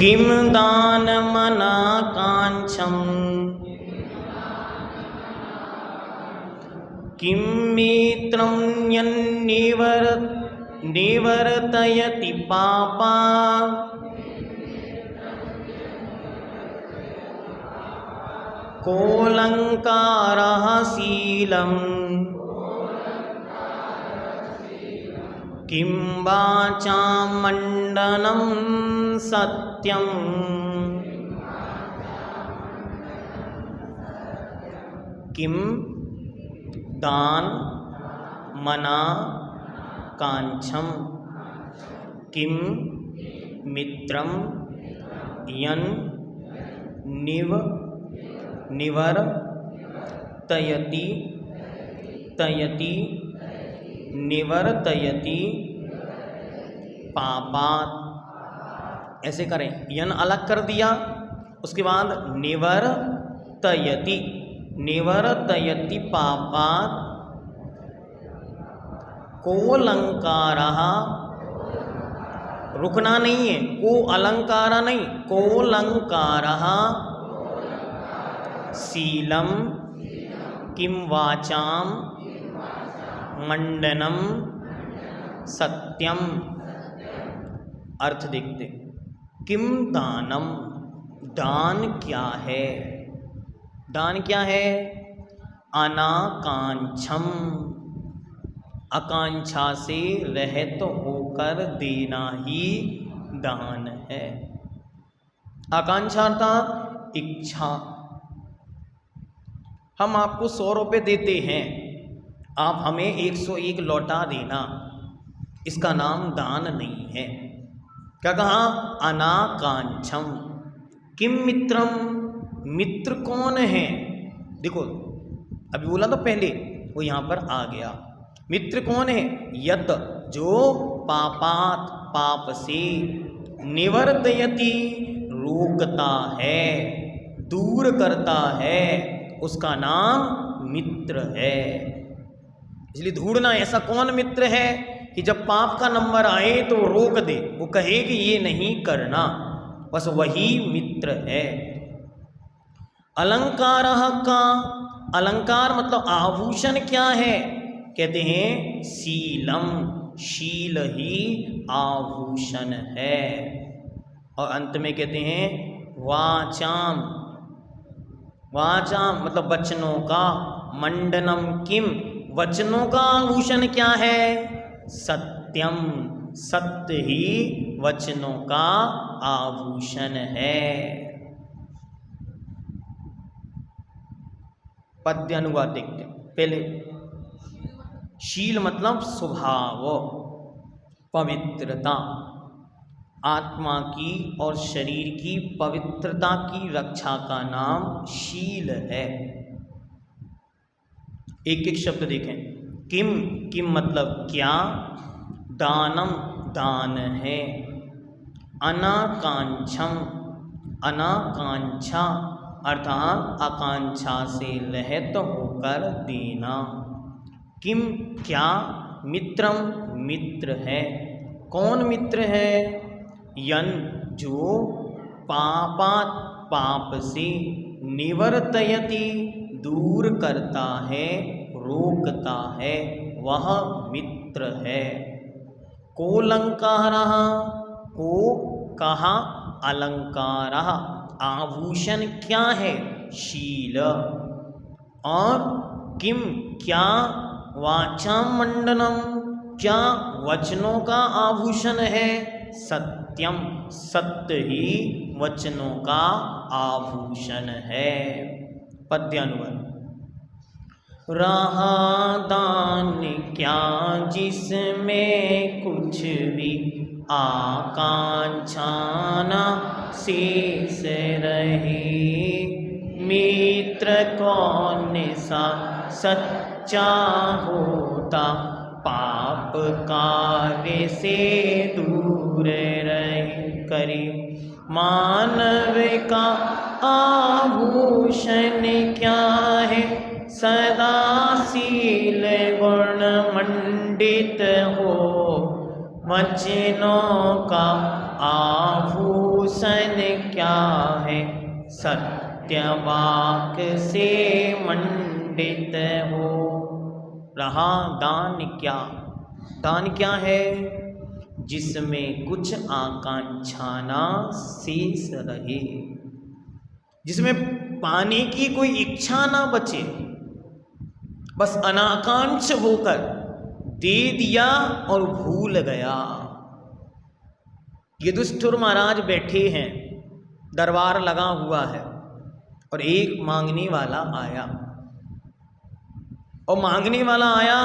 किं दानमनाकाङ्क्षं किं मित्रं निवर्तयति पापा कोऽलङ्कारः शीलम् किं वाचामण्डनं सत्यम् किं दान मना कांक्षम किं मित्रम यन निवर्तयति निवर्तयति पापात्। ऐसे करें, यन अलग कर दिया, उसके बाद निवर्तयति पापात् कोऽलङ्कारः, रुकना नहीं है, को अलंकारा नहीं, कोऽलङ्कारः शीलम किं वाचाम मंडनम सत्यम। अर्थ देखते, किम दानम, दान क्या है? दान क्या है? अनाकांक्षम, आकांक्षा से रहित होकर देना ही दान है। आकांक्षा अर्थात इच्छा। हम आपको 100 रुपये देते हैं, आप हमें 101 लौटा देना, इसका नाम दान नहीं है। क्या कहा? अनाकांक्षम। किम मित्रम, मित्र कौन है? देखो अभी बोला तो पहले, वो यहाँ पर आ गया। मित्र कौन है? यत, जो पापात, पाप से, निवर्तयति, रोकता है, दूर करता है, उसका नाम मित्र है। इसलिए ढूंढना ऐसा कौन मित्र है कि जब पाप का नंबर आए तो वो रोक दे, वो कहे कि ये नहीं करना, बस वही मित्र है। अलंकार का, अलंकार मतलब आभूषण क्या है? कहते हैं शीलम, शील ही आभूषण है। और अंत में कहते हैं वाचाम, वाचाम मतलब वचनों का, मंडनम किम, वचनों का आभूषण क्या है? सत्यम, सत्य ही वचनों का आभूषण है। पद्य अनुवाद देखते हैं पहले। शील मतलब स्वभाव, पवित्रता, आत्मा की और शरीर की पवित्रता की रक्षा का नाम शील है। एक एक शब्द देखें। किम, किम मतलब क्या, दानम दान है, अनाकांक्षम, अनाकांक्षा अर्थात आकांक्षा से रहित होकर देना। किम क्या, मित्रम मित्र है। कौन मित्र है? यन जो पापात पाप से, निवर्तयति दूर करता है, रोकता है, वह मित्र है। कोऽलङ्कारः, को कहा अलंकारः, आभूषण क्या है? शील। और किम क्या, वाचामण्डनम क्या, वचनों का आभूषण है? सत्यम, सत्य ही वचनों का आभूषण है। पद्यानुवाद। रहा दान क्या जिसमें कुछ भी आकांक्षा न शेष रहे, मित्र कौन सा सच्चा होता, पाप कार्य से दूर रहे। करी मानव का आभूषण क्या है? सदा शील गुण मंडित हो, वचनों का आभूषण क्या है, सत्यवाक से मंडित हो। रहा दान क्या, दान क्या है, जिसमें कुछ आकांक्षा ना शेष रहे, जिसमें पाने की कोई इच्छा ना बचे, बस अनाकांक्ष होकर दे दिया और भूल गया। युधिष्ठिर महाराज बैठे हैं, दरबार लगा हुआ है, और एक मांगने वाला आया, और मांगने वाला आया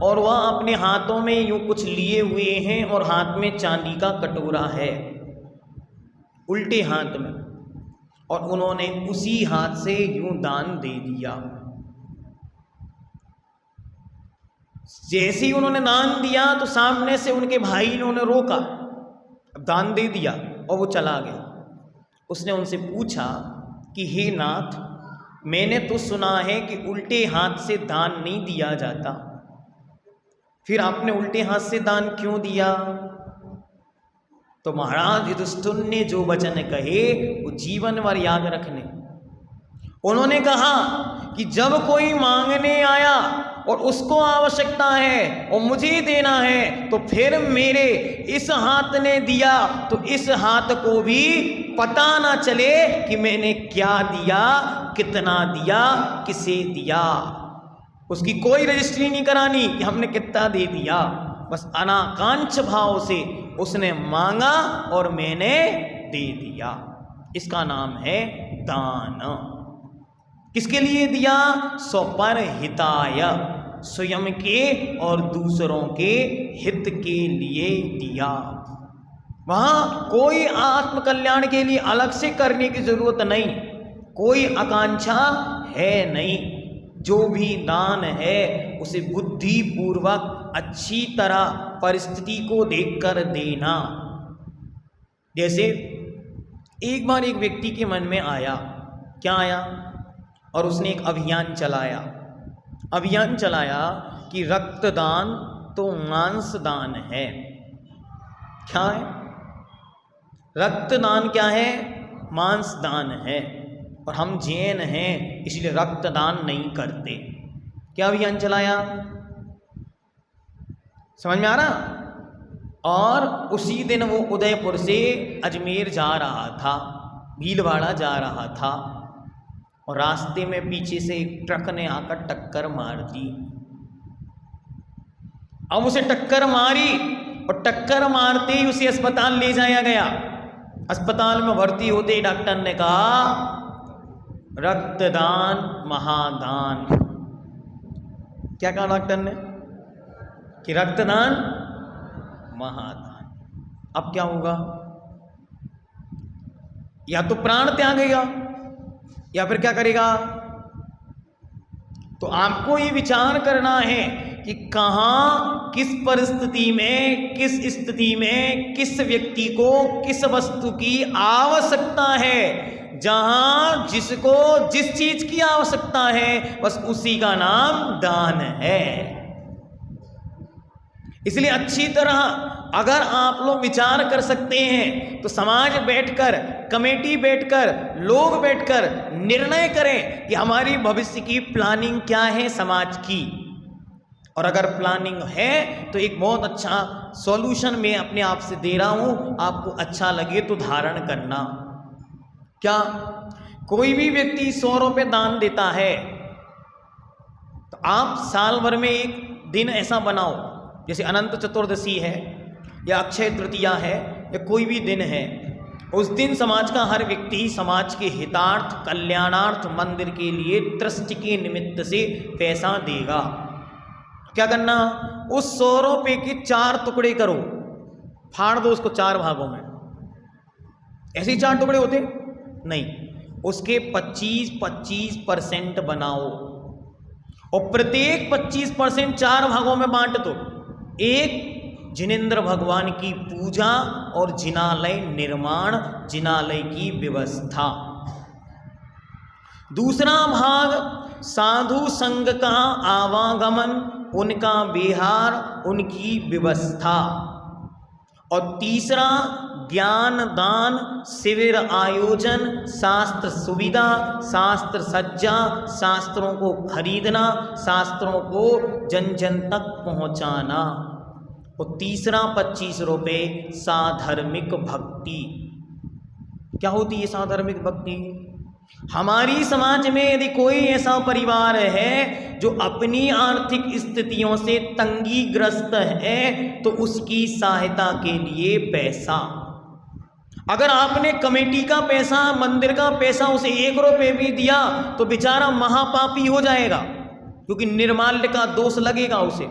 और वह अपने हाथों में यूं कुछ लिए हुए हैं, और हाथ में चांदी का कटोरा है, उल्टे हाथ में, और उन्होंने उसी हाथ से यूं दान दे दिया। जैसे ही उन्होंने दान दिया तो सामने से उनके भाई ने उन्हें रोका, अब दान दे दिया और वो चला गया। उसने उनसे पूछा कि हे नाथ, मैंने तो सुना है कि उल्टे हाथ से दान नहीं दिया जाता, फिर आपने उल्टे हाथ से दान क्यों दिया? तो महाराज युधिष्ठिर ने जो वचन कहे वो जीवन भर याद रखने। उन्होंने कहा कि जब कोई मांगने आया और उसको आवश्यकता है और मुझे देना है, तो फिर मेरे इस हाथ ने दिया तो इस हाथ को भी पता ना चले कि मैंने क्या दिया, कितना दिया, किसे दिया। उसकी कोई रजिस्ट्री नहीं करानी कि हमने कितना दे दिया, बस अनाकांक्ष भाव से उसने मांगा और मैंने दे दिया। इसका नाम है दान। किसके लिए दिया? स्वपर हिताय, स्वयं के और दूसरों के हित के लिए दिया। वहाँ कोई आत्म कल्याण के लिए अलग से करने की जरूरत नहीं, कोई आकांक्षा है नहीं। जो भी दान है उसे बुद्धि पूर्वक अच्छी तरह परिस्थिति को देखकर देना। जैसे एक बार एक व्यक्ति के मन में आया, क्या आया, और उसने एक अभियान चलाया कि रक्तदान तो मांस दान है। क्या है? रक्तदान क्या है? मांस दान है। और हम जैन हैं इसलिए रक्तदान नहीं करते। क्या अभियान चलाया? समझ में आ रहा? और उसी दिन वो उदयपुर से अजमेर जा रहा था, भीलवाड़ा जा रहा था, और रास्ते में पीछे से एक ट्रक ने आकर टक्कर मार दी। अब उसे टक्कर मारी और टक्कर मारते ही उसे अस्पताल ले जाया गया। अस्पताल में भर्ती होते ही डॉक्टर ने कहा रक्तदान महादान। क्या कहा डॉक्टर ने? कि रक्तदान महादान। अब क्या होगा? या तो प्राण त्यागेगा या फिर क्या करेगा? तो आपको ये विचार करना है कि कहाँ, किस परिस्थिति में, किस स्थिति में, किस व्यक्ति को किस वस्तु की आवश्यकता है। जहां जिसको जिस चीज की आवश्यकता है बस उसी का नाम दान है। इसलिए अच्छी तरह अगर आप लोग विचार कर सकते हैं तो समाज बैठकर, कमेटी बैठकर, लोग बैठकर निर्णय करें कि हमारी भविष्य की प्लानिंग क्या है समाज की। और अगर प्लानिंग है तो एक बहुत अच्छा सॉल्यूशन मैं अपने आप से दे रहा हूं, आपको अच्छा लगे तो धारण करना। क्या? कोई भी व्यक्ति 100 रुपये दान देता है तो आप साल भर में एक दिन ऐसा बनाओ, जैसे अनंत चतुर्दशी है या अक्षय तृतीया है या कोई भी दिन है, उस दिन समाज का हर व्यक्ति समाज के हितार्थ, कल्याणार्थ, मंदिर के लिए ट्रस्ट के निमित्त से पैसा देगा। क्या करना? उस 100 रुपये के 4 टुकड़े करो, फाड़ दो उसको 4 भागों में। ऐसे ही 4 टुकड़े होते नहीं, उसके 25-25% बनाओ और प्रत्येक 25% 4 भागों में बांट दो। एक जिनेंद्र भगवान की पूजा और जिनालय निर्माण, जिनालय की व्यवस्था। दूसरा भाग साधु संघ का आवागमन, उनका विहार, उनकी व्यवस्था। और तीसरा ज्ञान दान शिविर आयोजन, शास्त्र सुविधा, शास्त्र सज्जा, शास्त्रों को खरीदना, शास्त्रों को जन जन तक पहुंचाना। और तीसरा 25 रुपये साधर्मिक भक्ति। क्या होती है साधर्मिक भक्ति? हमारी समाज में यदि कोई ऐसा परिवार है जो अपनी आर्थिक स्थितियों से तंगी ग्रस्त है तो उसकी सहायता के लिए पैसा। अगर आपने कमेटी का पैसा, मंदिर का पैसा उसे 1 रुपये भी दिया तो बेचारा महापापी हो जाएगा, क्योंकि निर्माल्य का दोष लगेगा उसे।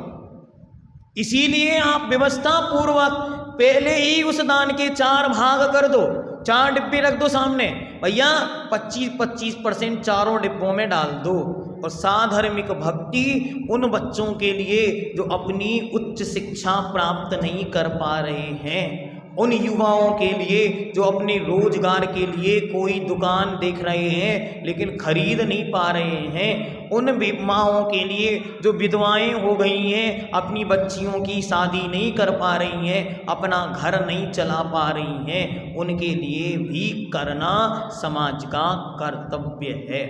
इसीलिए आप व्यवस्था पूर्वक पहले ही उस दान के 4 भाग कर दो, 4 डिब्बे रख दो सामने, भैया 25% चारों डिब्बों में डाल दो। और साधर्मिक भक्ति उन बच्चों के लिए जो अपनी उच्च शिक्षा प्राप्त नहीं कर पा रहे हैं, उन युवाओं के लिए जो अपने रोजगार के लिए कोई दुकान देख रहे हैं लेकिन खरीद नहीं पा रहे हैं, उन माँओं के लिए जो विधवाएं हो गई हैं, अपनी बच्चियों की शादी नहीं कर पा रही हैं, अपना घर नहीं चला पा रही हैं, उनके लिए भी करना समाज का कर्तव्य है।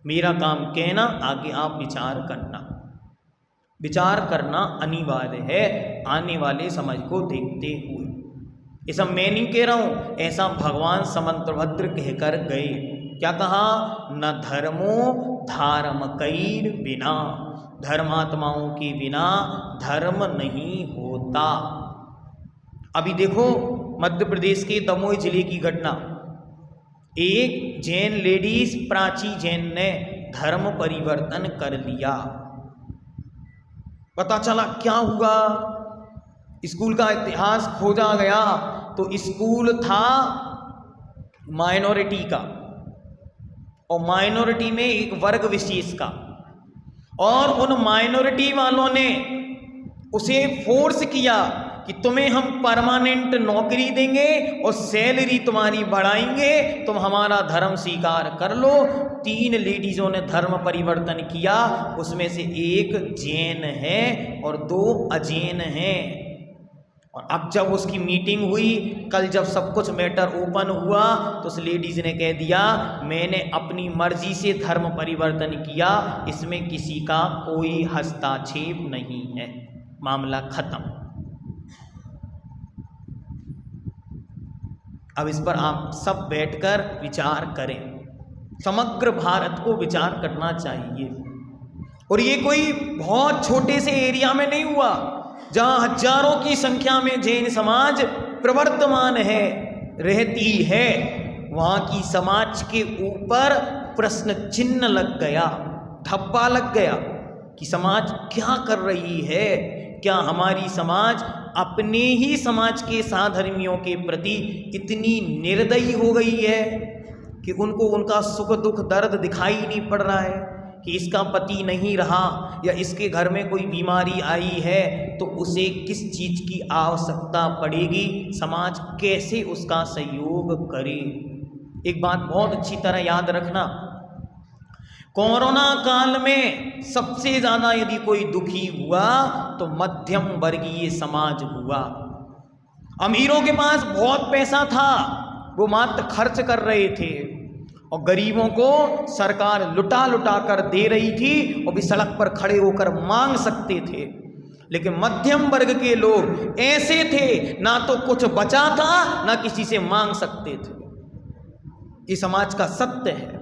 मेरा काम कहना, आगे आप विचार करना। विचार करना अनिवार्य है आने वाले समय को देखते हुए। ऐसा मैं नहीं कह रहा हूँ, ऐसा भगवान समंतभद्र कहकर गए। क्या कहा? न धर्मो धार्मकैर बिना, धर्मात्माओं के बिना धर्म नहीं होता। अभी देखो मध्य प्रदेश के दमोह जिले की घटना। एक जैन लेडीज, प्राची जैन ने धर्म परिवर्तन कर लिया। पता चला क्या हुआ, स्कूल का इतिहास खोजा गया तो स्कूल था माइनॉरिटी का, और माइनॉरिटी में एक वर्ग विशेष का, और उन माइनॉरिटी वालों ने उसे फोर्स किया कि तुम्हें हम परमानेंट नौकरी देंगे और सैलरी तुम्हारी बढ़ाएंगे, तुम हमारा धर्म स्वीकार कर लो। 3 लेडीजों ने धर्म परिवर्तन किया, उसमें से एक जैन है और 2 अजैन हैं। और अब जब उसकी मीटिंग हुई, कल जब सब कुछ मैटर ओपन हुआ, तो उस लेडीज ने कह दिया मैंने अपनी मर्जी से धर्म परिवर्तन किया, इसमें किसी का कोई हस्तक्षेप नहीं है, मामला खत्म। अब इस पर आप सब बैठकर विचार करें। समग्र भारत को विचार करना चाहिए। और ये कोई बहुत छोटे से एरिया में नहीं हुआ, जहां हजारों की संख्या में जैन समाज प्रवर्तमान है, रहती है, वहां की समाज के ऊपर प्रश्न चिन्ह लग गया, धब्बा लग गया कि समाज क्या कर रही है। क्या हमारी समाज अपने ही समाज के साधर्मियों के प्रति इतनी निर्दयी हो गई है कि उनको उनका सुख दुख दर्द दिखाई नहीं पड़ रहा है कि इसका पति नहीं रहा या इसके घर में कोई बीमारी आई है तो उसे किस चीज़ की आवश्यकता पड़ेगी, समाज कैसे उसका सहयोग करे। एक बात बहुत अच्छी तरह याद रखना, कोरोना काल में सबसे ज़्यादा यदि कोई दुखी हुआ तो मध्यम वर्गीय समाज हुआ। अमीरों के पास बहुत पैसा था, वो मात्र खर्च कर रहे थे, और गरीबों को सरकार लुटा लुटा कर दे रही थी, वो भी सड़क पर खड़े होकर मांग सकते थे। लेकिन मध्यम वर्ग के लोग ऐसे थे, ना तो कुछ बचा था ना किसी से मांग सकते थे। ये समाज का सत्य है।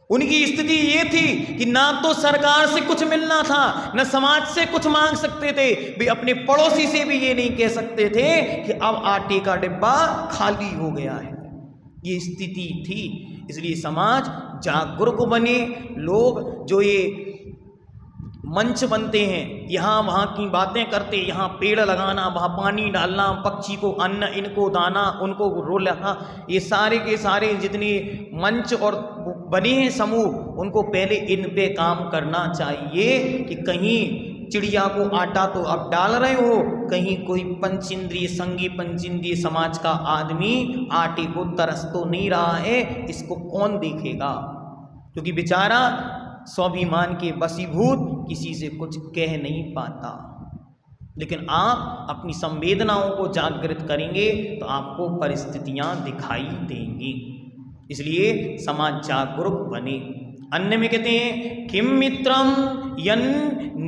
उनकी स्थिति ये थी कि ना तो सरकार से कुछ मिलना था, न समाज से कुछ मांग सकते थे, वे अपने पड़ोसी से भी ये नहीं कह सकते थे कि अब आटे का डिब्बा खाली हो गया है। ये स्थिति थी। इसलिए समाज जागरूक बने। लोग जो ये मंच बनते हैं, यहाँ वहाँ की बातें करते, यहाँ पेड़ लगाना, वहाँ पानी डालना, पक्षी को अन्न, इनको दाना, उनको रोल रखना, ये सारे के सारे जितने मंच और बने हैं समूह, उनको पहले इन पे काम करना चाहिए कि कहीं चिड़िया को आटा तो अब डाल रहे हो, कहीं कोई पंचेंद्रिय संगी पंचेंद्रिय समाज का आदमी आटे को तरस तो नहीं रहा है, इसको कौन देखेगा। क्योंकि बेचारा स्वाभिमान के वशीभूत किसी से कुछ कह नहीं पाता। लेकिन आप अपनी संवेदनाओं को जागृत करेंगे तो आपको परिस्थितियां दिखाई देंगी। इसलिए समाज जागरूक बने। अन्य में कहते हैं किम मित्रम यन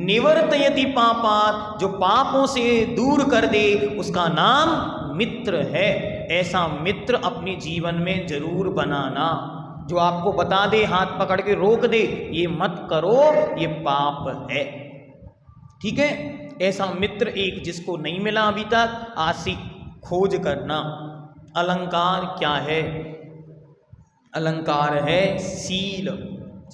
निवर्तयति पापात्, जो पापों से दूर कर दे उसका नाम मित्र है। ऐसा मित्र अपने जीवन में जरूर बनाना जो आपको बता दे, हाथ पकड़ के रोक दे, ये मत करो, ये पाप है। ठीक है, ऐसा मित्र एक जिसको नहीं मिला अभी तक, आज से खोज करना। अलंकार क्या है? अलंकार है शील।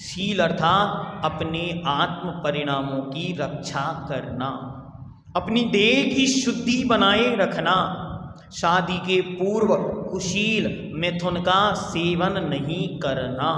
शील अर्थात अपने आत्म परिणामों की रक्षा करना, अपनी देह की शुद्धि बनाए रखना, शादी के पूर्व कुशील मिथुन का सेवन नहीं करना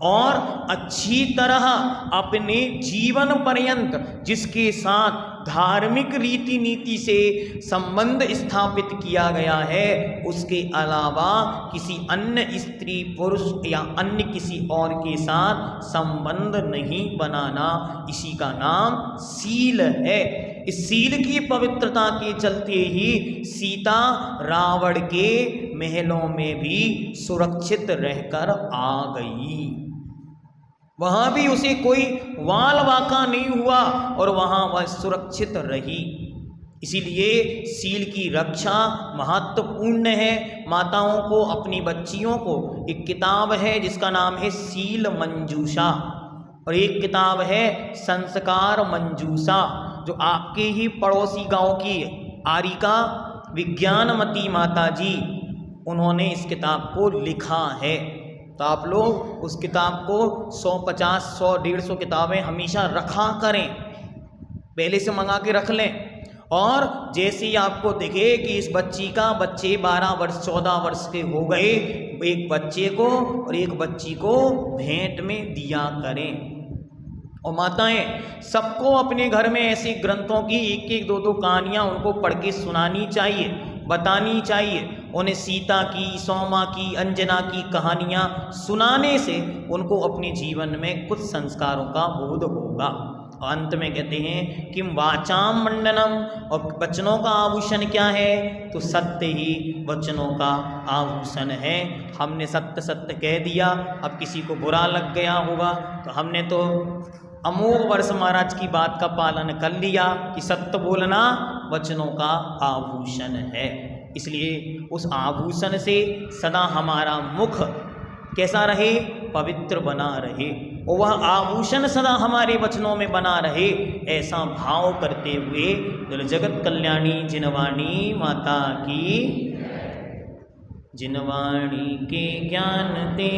और अच्छी तरह अपने जीवन पर्यंत जिसके साथ धार्मिक रीति नीति से संबंध स्थापित किया गया है उसके अलावा किसी अन्य स्त्री पुरुष या अन्य किसी और के साथ संबंध नहीं बनाना, इसी का नाम शील है। इस शील की पवित्रता के चलते ही सीता रावण के महलों में भी सुरक्षित रहकर आ गई। वहाँ भी उसे कोई वाल वाका नहीं हुआ और वहाँ वह सुरक्षित रही। इसीलिए शील की रक्षा महत्वपूर्ण है। माताओं को, अपनी बच्चियों को, एक किताब है जिसका नाम है शील मंजूषा और एक किताब है संस्कार मंजूषा, जो आपके ही पड़ोसी गांव की आरिका विज्ञानमती माता जी, उन्होंने इस किताब को लिखा है। तो आप लोग उस किताब को 150, 100, 150 किताबें हमेशा रखा करें, पहले से मंगा के रख लें। और जैसे ही आपको दिखे कि इस बच्चे 12 वर्ष 14 वर्ष के हो गए, एक बच्चे को और एक बच्ची को भेंट में दिया करें। और माताएं सबको अपने घर में ऐसे ग्रंथों की 1-1, 2-2 कहानियाँ उनको पढ़ के सुनानी चाहिए, बतानी चाहिए। उन्हें सीता की, सौमा की, अंजना की कहानियाँ सुनाने से उनको अपने जीवन में कुछ संस्कारों का बोध होगा। अंत में कहते हैं किम वाचाम मंडनम, और वचनों का आभूषण क्या है? तो सत्य ही वचनों का आभूषण है। हमने सत्य सत्य कह दिया, अब किसी को बुरा लग गया होगा तो हमने तो अमोघ वर्ष महाराज की बात का पालन कर लिया कि सत्य बोलना वचनों का आभूषण है। इसलिए उस आभूषण से सदा हमारा मुख कैसा रहे? पवित्र बना रहे, और वह आभूषण सदा हमारे वचनों में बना रहे, ऐसा भाव करते हुए जगत कल्याणी जिनवाणी माता की, जिनवाणी के ज्ञान दे।